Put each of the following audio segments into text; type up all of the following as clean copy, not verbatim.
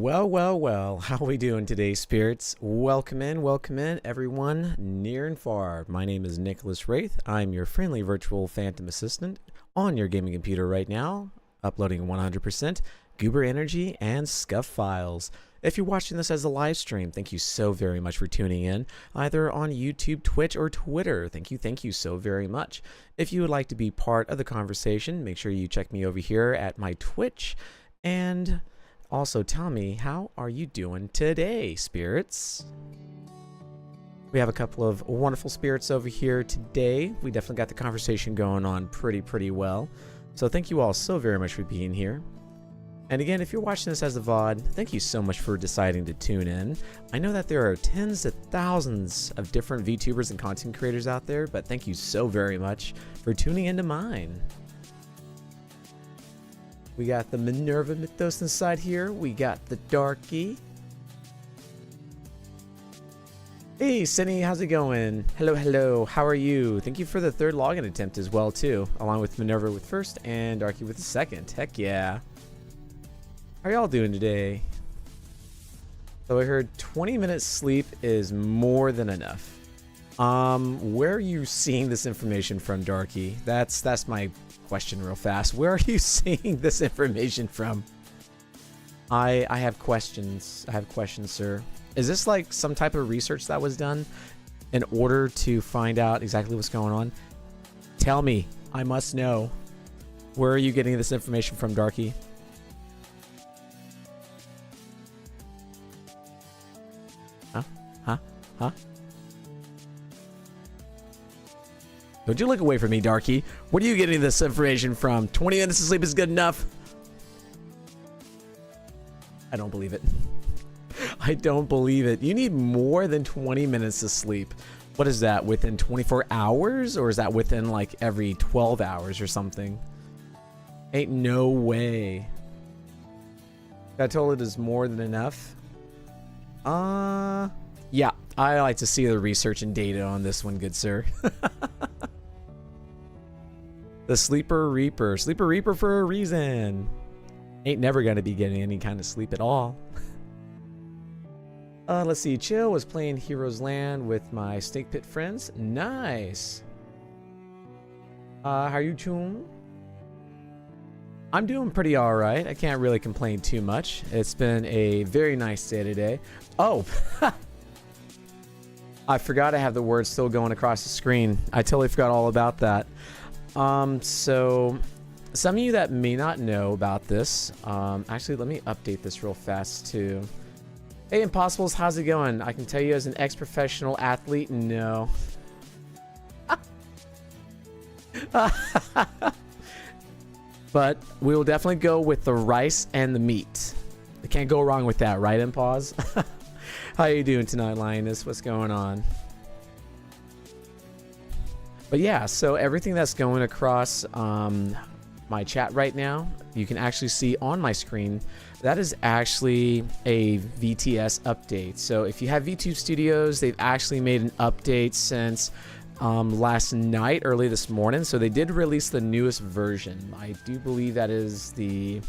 Well, how are we doing today, spirits? Welcome in, everyone, near and far. My name is Nicholas Wraith. I'm your friendly virtual phantom assistant on your gaming computer right now, uploading 100% goober energy and scuff files. If you're watching this as a live stream, thank you so very much for tuning in, either on YouTube, Twitch, or Twitter. Thank you so very much. If you would like to be part of the conversation, make sure you check me over here at my Twitch, and also tell me, how are you doing today, spirits? We have a couple of wonderful spirits over here today. We definitely got the conversation going on pretty well. So thank you all so very much for being here. And again, if you're watching this as a VOD, thank you so much for deciding to tune in. I know that there are tens of thousands of different VTubers and content creators out there, but thank you so very much for tuning into mine. We got the Minerva Mythos inside here. We got the Darky. Hey, Cindy, how's it going? Hello. How are you? Thank you for the third login attempt as well, too, along with Minerva with first and Darky with the second. Heck yeah. How are y'all doing today? So I heard 20 minutes sleep is more than enough. Where are you seeing this information from, Darky? That's my question real fast. Where are you seeing this information from? I have questions. Sir. Is this like some type of research that was done in order to find out exactly what's going on? Tell me. I must know. Where are you getting this information from, Darky? Huh? Don't you look away from me, Darky. Where are you getting this information from? 20 minutes of sleep is good enough. I don't believe it. I don't believe it. You need more than 20 minutes of sleep. What is that? Within 24 hours? Or is that within like every 12 hours or something? Ain't no way. Got told it is more than enough. Yeah, I like to see the research and data on this one, good sir. The Sleeper Reaper. Sleeper Reaper for a reason. Ain't never gonna be getting any kind of sleep at all. Let's see. Chill was playing Heroes Land with my Snake Pit friends. Nice. How are you, Chum? I'm doing pretty alright. I can't really complain too much. It's been a very nice day today. Oh! I forgot I have the words still going across the screen. I totally forgot all about that. So some of you that may not know about this, actually let me update this real fast too. Hey Impossibles, how's it going? I can tell you as an ex-professional athlete, no. But we will definitely go with the rice and the meat. I can't go wrong with that, right, Impause? How you doing tonight, Lioness? What's going on? But yeah, so everything that's going across my chat right now, you can actually see on my screen, that is actually a VTS update. So if you have VTube Studios, they've actually made an update since last night, early this morning. So they did release the newest version. I do believe that is the...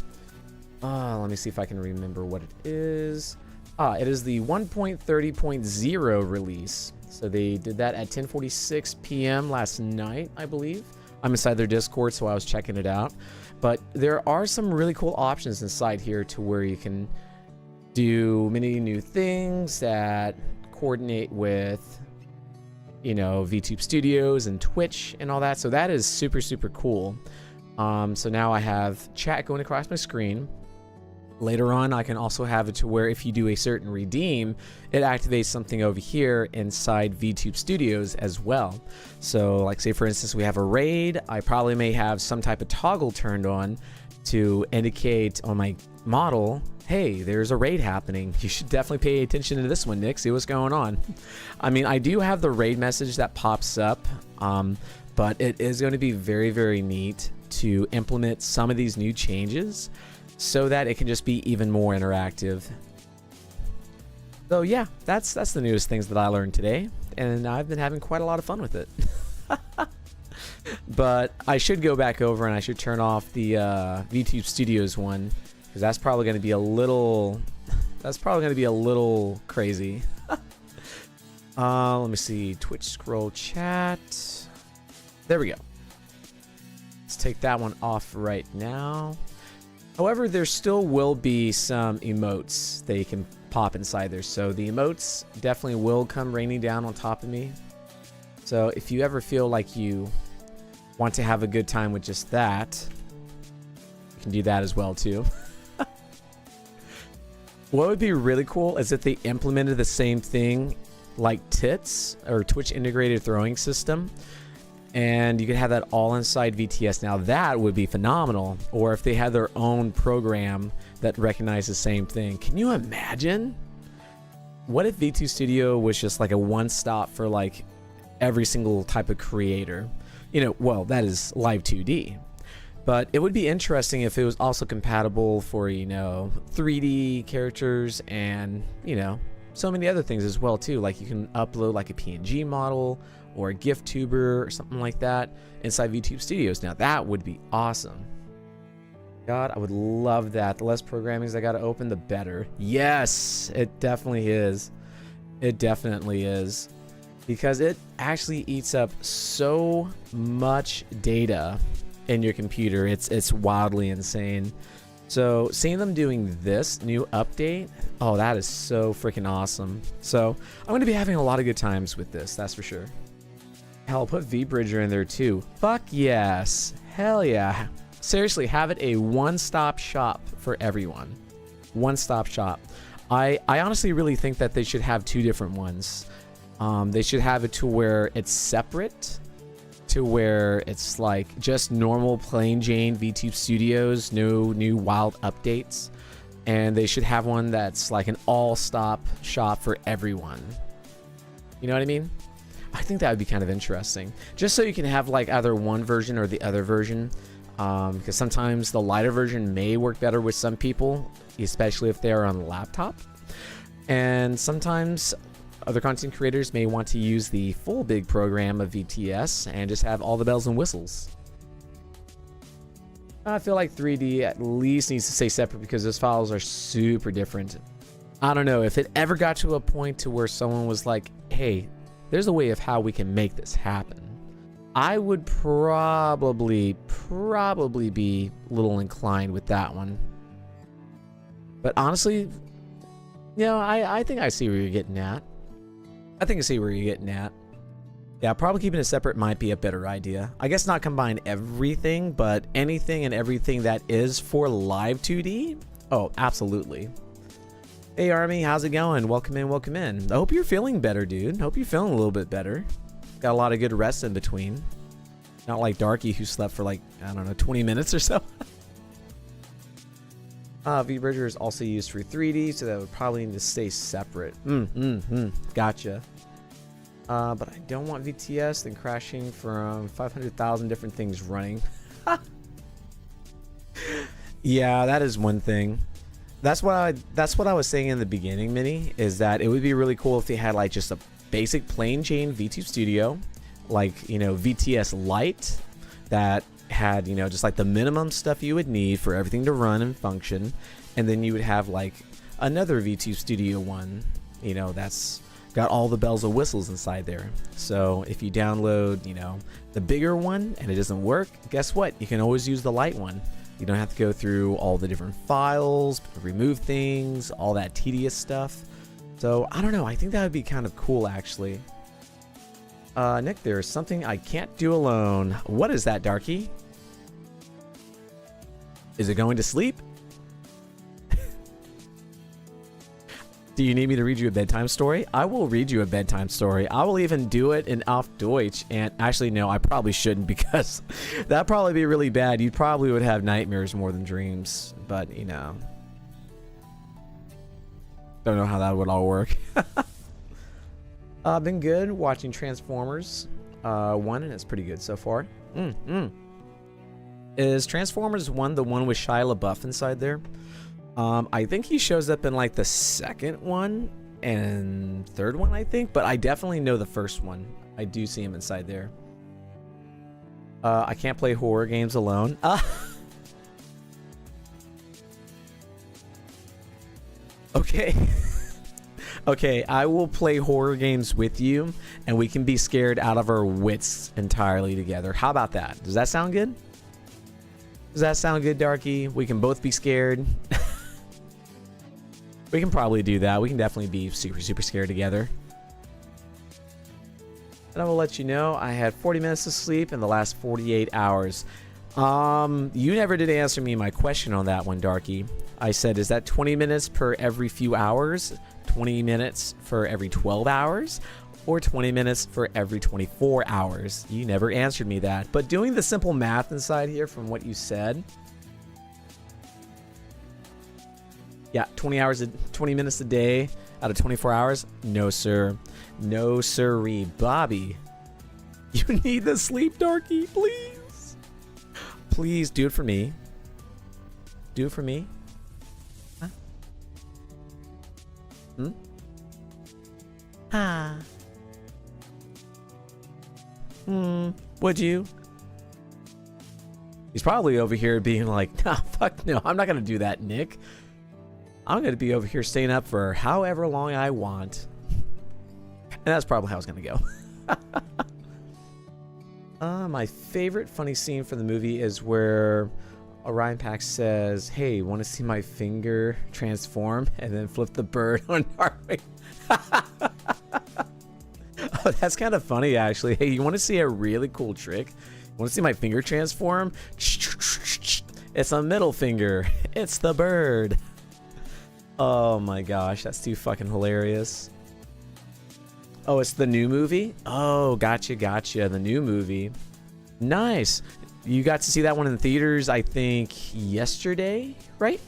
let me see if I can remember what it is. It is the 1.30.0 release. So they did that at 10:46 p.m. last night, I believe. I'm inside their Discord, so I was checking it out. But there are some really cool options inside here to where you can do many new things that coordinate with, you know, VTube Studios and Twitch and all that. So that is super cool. So now I have chat going across my screen. Later on, I can also have it to where if you do a certain redeem, it activates something over here inside VTube Studios as well. So like say for instance, we have a raid. I probably may have some type of toggle turned on to indicate on my model, hey, there's a raid happening. You should definitely pay attention to this one, Nick. See what's going on. I mean, I do have the raid message that pops up, but it is going to be very neat to implement some of these new changes so that it can just be even more interactive. So yeah, that's the newest things that I learned today, and I've been having quite a lot of fun with it. But I should go back over and I should turn off the VTube Studios one, because that's probably going to be a little That's probably going to be a little crazy. Let me see. Twitch scroll chat. There we go. Let's take that one off right now. However, there still will be some emotes that you can pop inside there. So the emotes definitely will come raining down on top of me. So if you ever feel like you want to have a good time with just that, you can do that as well too. What would be really cool is if they implemented the same thing like TITS or Twitch integrated throwing system, and you could have that all inside VTS. Now that would be phenomenal. Or if they had their own program that recognized the same thing. Can you imagine? What if V2 Studio was just like a one-stop for like every single type of creator? You know, well, that is live 2D. But it would be interesting if it was also compatible for, you know, 3D characters and, you know, so many other things as well too. Like you can upload like a PNG model or a GIF tuber or something like that inside VTube Studios. Now that would be awesome. God, I would love that. The less programmings I got to open, the better. Yes, it definitely is. It definitely is. Because it actually eats up so much data in your computer. It's wildly insane. So seeing them doing this new update, oh, that is so freaking awesome. So I'm going to be having a lot of good times with this, that's for sure. Hell, I'll put VBridger in there too. Fuck yes. Hell yeah. Seriously, have it a one-stop shop for everyone. One-stop shop. I honestly really think that they should have two different ones. They should have it to where it's separate, to where it's like just normal plain Jane VTube Studios, no new wild updates. And they should have one that's like an all-stop shop for everyone. You know what I mean? I think that would be kind of interesting. Just so you can have like either one version or the other version. Because sometimes the lighter version may work better with some people, especially if they're on the laptop. And sometimes other content creators may want to use the full big program of VTS and just have all the bells and whistles. I feel like 3D at least needs to stay separate because those files are super different. I don't know if it ever got to a point to where someone was like, hey, there's a way of how we can make this happen. I would probably be a little inclined with that one. But honestly, you know, I think I see where you're getting at. I think I see where you're getting at. Yeah, probably keeping it separate might be a better idea. I guess not combine everything, but anything and everything that is for live 2D? Oh, absolutely. Hey, Army, how's it going? Welcome in, welcome in. I hope you're feeling better, dude. Hope you're feeling a little bit better. Got a lot of good rest in between. Not like Darky, who slept for like, I don't know, 20 minutes or so. VBridger is also used for 3D, so that would probably need to stay separate. Gotcha. But I don't want VTS, then crashing from 500,000 different things running. Yeah, that is one thing. That's what I was saying in the beginning, Minnie, is that it would be really cool if they had like just a basic plain Jane VTube Studio, like, you know, VTS Lite, that had, you know, just like the minimum stuff you would need for everything to run and function, and then you would have like another VTube Studio one, you know, that's got all the bells and whistles inside there. So if you download, you know, the bigger one and it doesn't work, guess what? You can always use the light one. You don't have to go through all the different files, remove things, all that tedious stuff. So I don't know, I think that would be kind of cool actually. Nick, there's something I can't do alone. What is that, Darky? Is it going to sleep? Do you need me to read you a bedtime story? I will read you a bedtime story. I will even do it in Auf Deutsch. And actually, no, I probably shouldn't, because that'd probably be really bad. You probably would have nightmares more than dreams. But, you know, don't know how that would all work. Been good watching Transformers 1, and it's pretty good so far. Is Transformers 1 the one with Shia LaBeouf inside there? I think he shows up in like the second one and third one, I think, but I definitely know the first one. I do see him inside there. I can't play horror games alone. Okay. Okay. Okay, I will play horror games with you, and we can be scared out of our wits entirely together. How about that? Does that sound good? Does that sound good, Darky? We can both be scared. We can probably do that. We can definitely be super, super scared together. And I will let you know I had 40 minutes of sleep in the last 48 hours. You never did answer me my question on that one, Darky. I said, is that 20 minutes per every few hours, 20 minutes for every 12 hours, or 20 minutes for every 24 hours? You never answered me that. But doing the simple math inside here from what you said, yeah, 20 minutes a day out of 24 hours? No, sir. No, sirree. Bobby, you need the sleep, Darky, please. Please do it for me. Do it for me. Huh? Hmm? Ah. Would you? He's probably over here being like, nah, fuck no, I'm not gonna do that, Nick. I'm gonna be over here staying up for however long I want. And that's probably how it's gonna go. My favorite funny scene from the movie is where Orion Pax says, hey, want to see my finger transform? And then flip the bird on Darwin. Oh, that's kind of funny, actually. Hey, you want to see a really cool trick? You want to see my finger transform? It's a middle finger. It's the bird. Oh my gosh, that's too fucking hilarious. Oh, it's the new movie? Oh, gotcha. The new movie. Nice. You got to see that one in the theaters, I think, yesterday, right?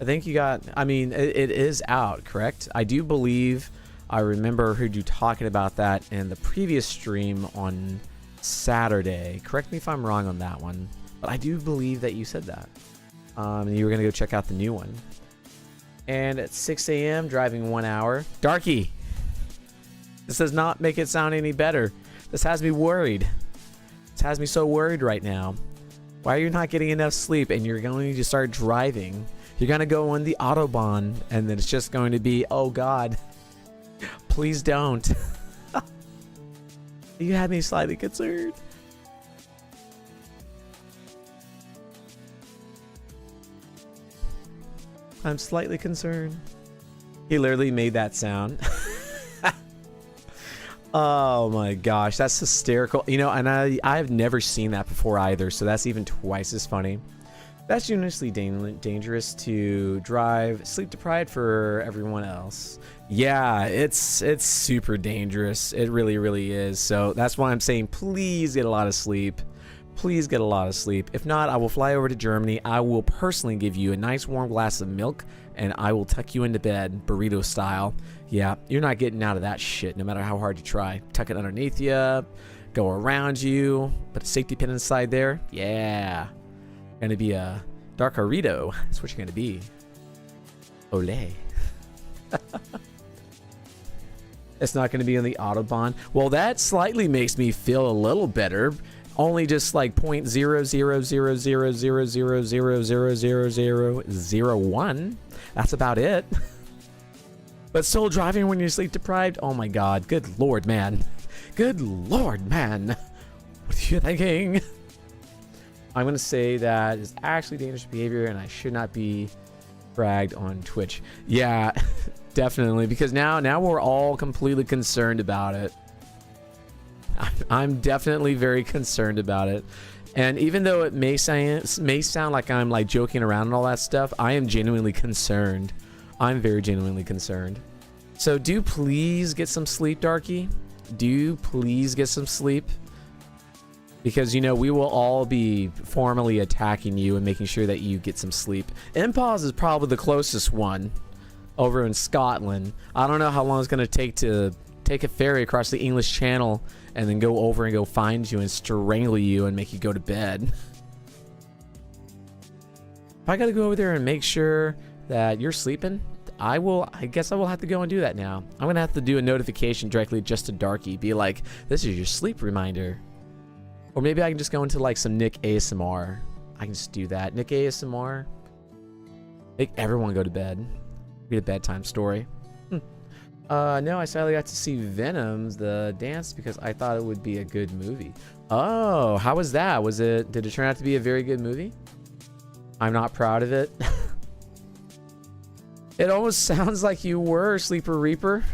I think you got, I mean, it is out, correct? I do believe I remember heard you talking about that in the previous stream on Saturday. Correct me if I'm wrong on that one, but I do believe that you said that. And you were going to go check out the new one. And at 6 a.m., driving 1 hour. Darky, this does not make it sound any better. This has me worried. This has me so worried right now. Why are you not getting enough sleep and you're going to start driving? You're going to go on the Autobahn and then it's just going to be, oh God, please don't. You had me slightly concerned. I'm slightly concerned. He literally made that sound. Oh my gosh, that's hysterical. You know, and I've never seen that before either, so that's even twice as funny. That's uniquely dangerous to drive sleep deprived for everyone else. Yeah, it's super dangerous. It really, really is. So that's why I'm saying please get a lot of sleep. Please get a lot of sleep. If not, I will fly over to Germany. I will personally give you a nice warm glass of milk and I will tuck you into bed, burrito style. Yeah, you're not getting out of that shit no matter how hard you try. Tuck it underneath you, go around you, put a safety pin inside there. Yeah. Gonna be a dark burrito. That's what you're gonna be. Olé. It's not gonna be on the Autobahn. Well, that slightly makes me feel a little better. Only just like 0.0000000000001. That's about it. But still driving when you're sleep deprived? Oh my God. Good Lord, man. Good Lord, man. What are you thinking? I'm going to say that is actually dangerous behavior and I should not be bragged on Twitch. Yeah, definitely. Because now we're all completely concerned about it. I'm definitely very concerned about it. And even though it may sound like I'm like joking around and all that stuff, I am genuinely concerned. I'm very genuinely concerned. So do please get some sleep, Darky. Do please get some sleep. Because, you know, we will all be formally attacking you and making sure that you get some sleep. Impulse is probably the closest one over in Scotland. I don't know how long it's going to take a ferry across the English Channel and then go over and go find you and strangle you and make you go to bed. If I gotta go over there and make sure that you're sleeping, I guess I will have to go and do that now. I'm gonna have to do a notification directly just to Darky. Be like, this is your sleep reminder. Or maybe I can just go into like some Nick ASMR. I can just do that. Nick ASMR. Make everyone go to bed. Read a bedtime story. No, I sadly got to see Venom, the dance, because I thought it would be a good movie. Oh, how was that? Did it turn out to be a very good movie? I'm not proud of it. It almost sounds like you were, Sleeper Reaper.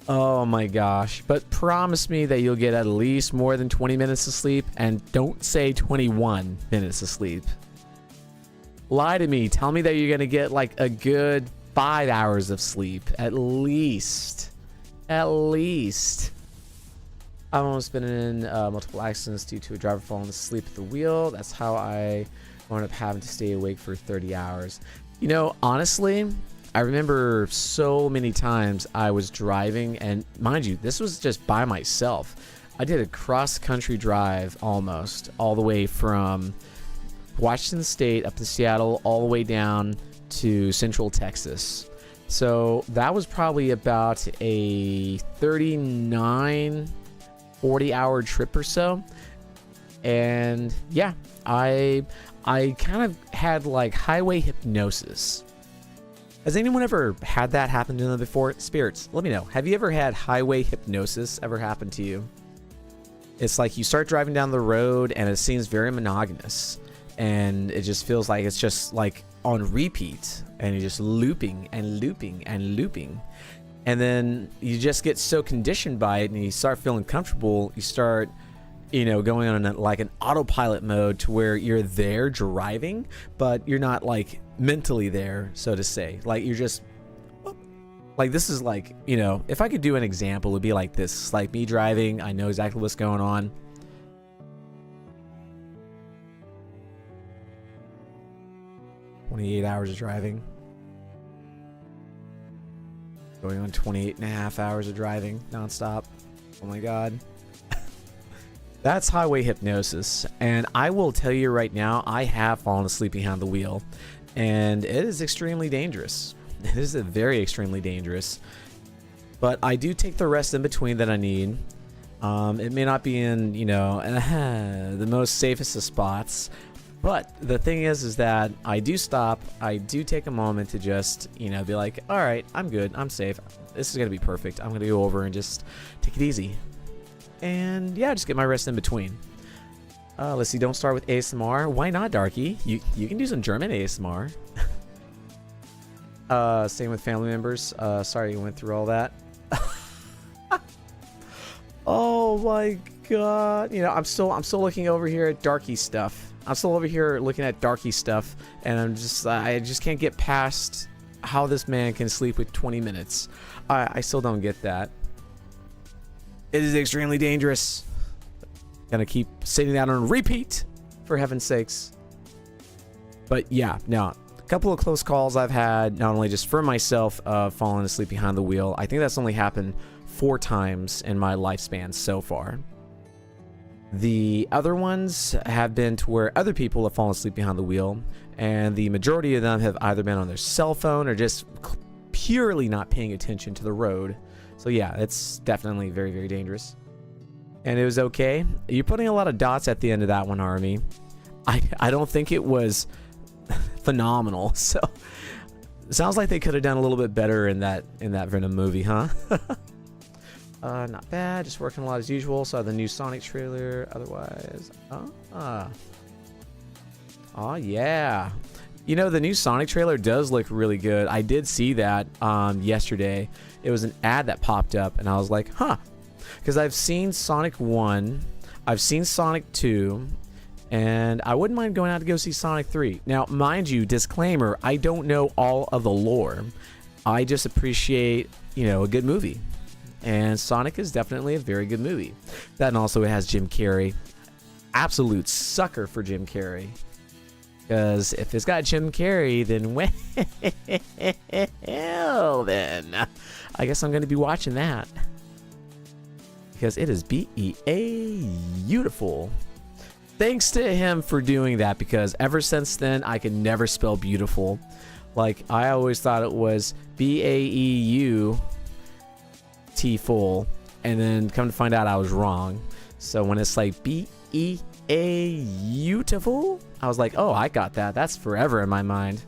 Oh my gosh. But promise me that you'll get at least more than 20 minutes of sleep, and don't say 21 minutes of sleep. Lie to me. Tell me that you're going to get like a good 5 hours of sleep. At least. At least. I've almost been in multiple accidents due to a driver falling asleep at the wheel. That's how I wound up having to stay awake for 30 hours. You know, honestly, I remember so many times I was driving, and mind you, this was just by myself. I did a cross-country drive almost, all the way from Washington State up to Seattle, all the way down to Central Texas. So that was probably about a 39, 40-hour trip or so. And yeah, I kind of had like highway hypnosis. Has anyone ever had that happen to them before? Spirits, let me know. Have you ever had highway hypnosis ever happen to you? It's like you start driving down the road and it seems very monotonous, and it just feels like it's just like on repeat, and you're just looping and looping and looping. And then you just get so conditioned by it and you start feeling comfortable. You start, going on like an autopilot mode to where you're there driving, but you're not like mentally there, so to say. Like you're just like, this is like, if I could do an example, it would be like this. It's like me driving. I know exactly what's going on. "28 hours of driving. Going on 28 and a half hours of driving nonstop. Oh my God." That's highway hypnosis. And I will tell you right now, I have fallen asleep behind the wheel, and it is extremely dangerous. It is very extremely dangerous. But I do take the rest in between that I need. It may not be in, the most safest of spots. But the thing is that I do stop. I do take a moment to just, be like, all right, I'm good. I'm safe. This is going to be perfect. I'm going to go over and just take it easy. And yeah, just get my rest in between. Let's see. Don't start with ASMR. Why not, Darky? You can do some German ASMR. Same with family members. Sorry you went through all that. Oh my God. I'm still looking over here at Darky stuff. I'm still over here looking at Darky stuff, and I just can't get past how this man can sleep with 20 minutes. I still don't get that. It is extremely dangerous. Gonna keep sitting that on repeat, for heaven's sakes. But yeah, no, a couple of close calls I've had, not only just for myself, falling asleep behind the wheel. I think that's only happened 4 times in my lifespan so far. The other ones have been to where other people have fallen asleep behind the wheel, and the majority of them have either been on their cell phone or just purely not paying attention to the road. So yeah, it's definitely very, very dangerous. And it was okay. You're putting a lot of dots at the end of that one, Army. I don't think it was phenomenal. So it sounds like they could have done a little bit better in that Venom movie, huh? Not bad. Just working a lot as usual. Saw the new Sonic trailer. Otherwise, oh yeah. The new Sonic trailer does look really good. I did see that yesterday. It was an ad that popped up, and I was like, huh. Because I've seen Sonic 1, I've seen Sonic 2, and I wouldn't mind going out to go see Sonic 3. Now, mind you, disclaimer, I don't know all of the lore. I just appreciate, a good movie. And Sonic is definitely a very good movie. That, and also it has Jim Carrey. Absolute sucker for Jim Carrey. Because if it's got Jim Carrey, then well, then I guess I'm going to be watching that. Because it is beautiful. Thanks to him for doing that, because ever since then, I could never spell beautiful. Like, I always thought it was BAEUT full, and then come to find out I was wrong. So when it's like BEAUTIFUL, beautiful. I was like, oh, I got that. That's forever in my mind.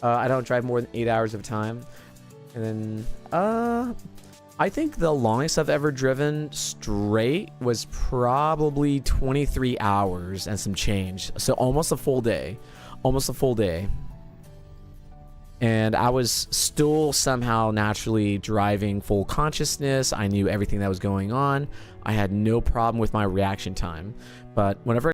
I don't drive more than 8 hours of time. And then, I think the longest I've ever driven straight was probably 23 hours and some change. So almost a full day. Almost a full day. And I was still somehow naturally driving full consciousness. I knew everything that was going on. I had no problem with my reaction time. But whenever